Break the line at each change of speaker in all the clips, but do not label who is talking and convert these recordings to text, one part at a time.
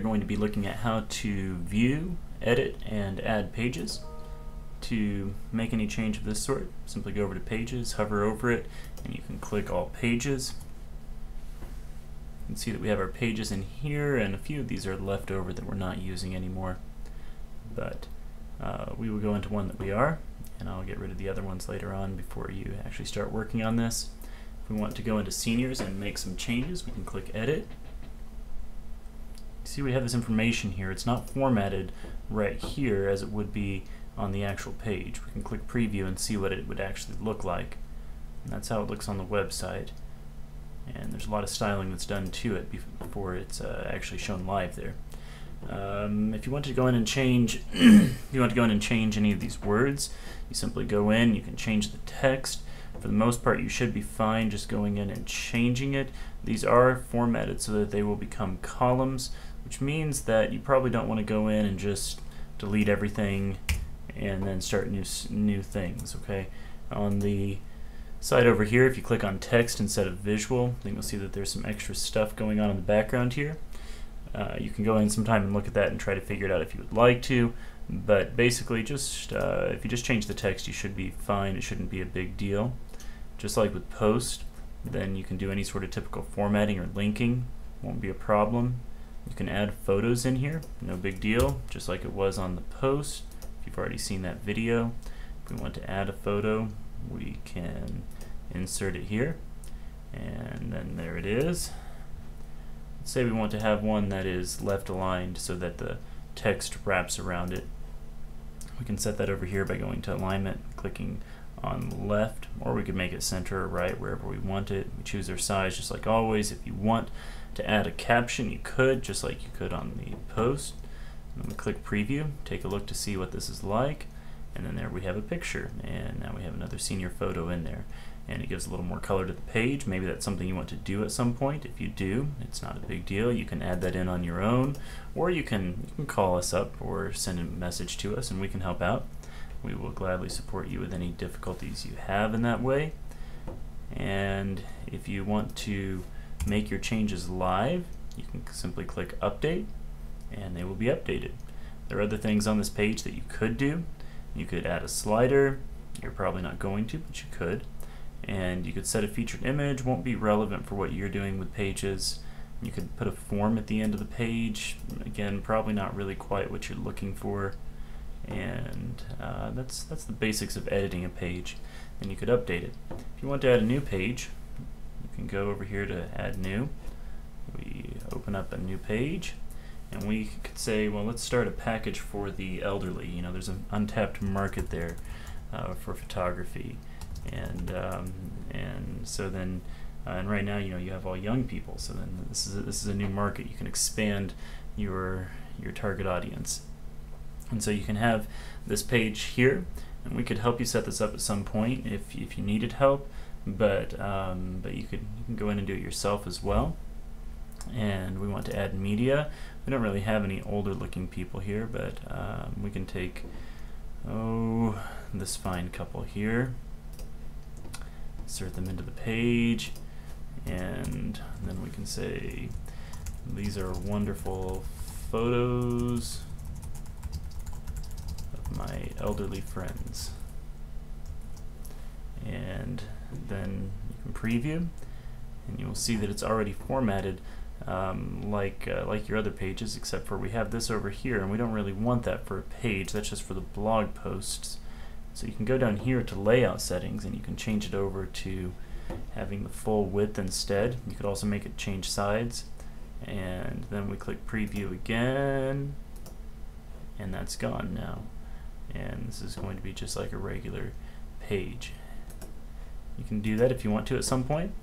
We're going to be looking at how to view, edit, and add pages. To make any change of this sort, simply go over to Pages, hover over it, and you can click All Pages. You can see that we have our pages in here, and a few of these are left over that we're not using anymore. But we will go into one that we are, and I'll get rid of the other ones later on before you actually start working on this. If we want to go into Seniors and make some changes, we can click Edit. See, we have this information here. It's not formatted right here as it would be on the actual page. We can click Preview and see what it would actually look like. And that's how it looks on the website. And there's a lot of styling that's done to it before it's actually shown live there. If you want to go in and change, if you want to go in and change any of these words, you simply go in. You can change the text. For the most part, you should be fine just going in and changing it. These are formatted so that they will become columns, which means that you probably don't want to go in and just delete everything and then start new things. Okay, on the side over here, if you click on text instead of visual, then you'll see that there's some extra stuff going on in the background here. You can go in sometime and look at that and try to figure it out if you would like to, but basically just if you just change the text, you should be fine. It shouldn't be a big deal. Just like with post, then you can do any sort of typical formatting or linking. Won't be a problem. You can add photos in here, no big deal, just like it was on the post. If you've already seen that video, if we want to add a photo, we can insert it here, and then there it is. Let's say we want to have one that is left aligned so that the text wraps around it. We can set that over here by going to Alignment, clicking on left, or we could make it center or right, wherever we want it. We choose our size just like always. If you want to add a caption, you could, just like you could on the post. And then we click Preview, take a look to see what this is like, and then there we have a picture, and now we have another senior photo in there, and it gives a little more color to the page. Maybe that's something you want to do at some point. If you do, it's not a big deal. You can add that in on your own, or you can call us up or send a message to us and we can help out. We will gladly support you with any difficulties you have in that way. And if you want to make your changes live, you can simply click Update and they will be updated. There are other things on this page that you could do. You could add a slider. You're probably not going to, but you could. And you could set a featured image. Won't be relevant for what you're doing with pages. You could put a form at the end of the page. Again, probably not really quite what you're looking for. And that's the basics of editing a page. Then you could update it. If you want to add a new page, you can go over here to Add New. We open up a new page, and we could say, well, let's start a package for the elderly. You know, there's an untapped market there for photography, and so then and right now, you know, you have all young people. So then this is a new market. You can expand your target audience. And so you can have this page here, and we could help you set this up at some point if you needed help, but you can go in and do it yourself as well. And we want to add media. We don't really have any older looking people here, but we can take this fine couple here, insert them into the page, and then we can say these are wonderful photos my elderly friends. And then you can preview, and you will see that it's already formatted like your other pages, except for we have this over here, and we don't really want that for a page. That's just for the blog posts. So you can go down here to Layout Settings, and you can change it over to having the full width instead. You could also make it change sides, and then we click Preview again, and that's gone now. And this is going to be just like a regular page. You can do that if you want to at some point.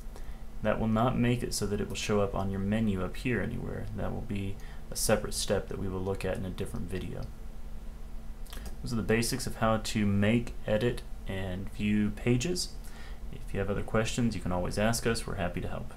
That will not make it so that it will show up on your menu up here anywhere. That will be a separate step that we will look at in a different video. Those are the basics of how to make, edit, and view pages. If you have other questions, you can always ask us. We're happy to help.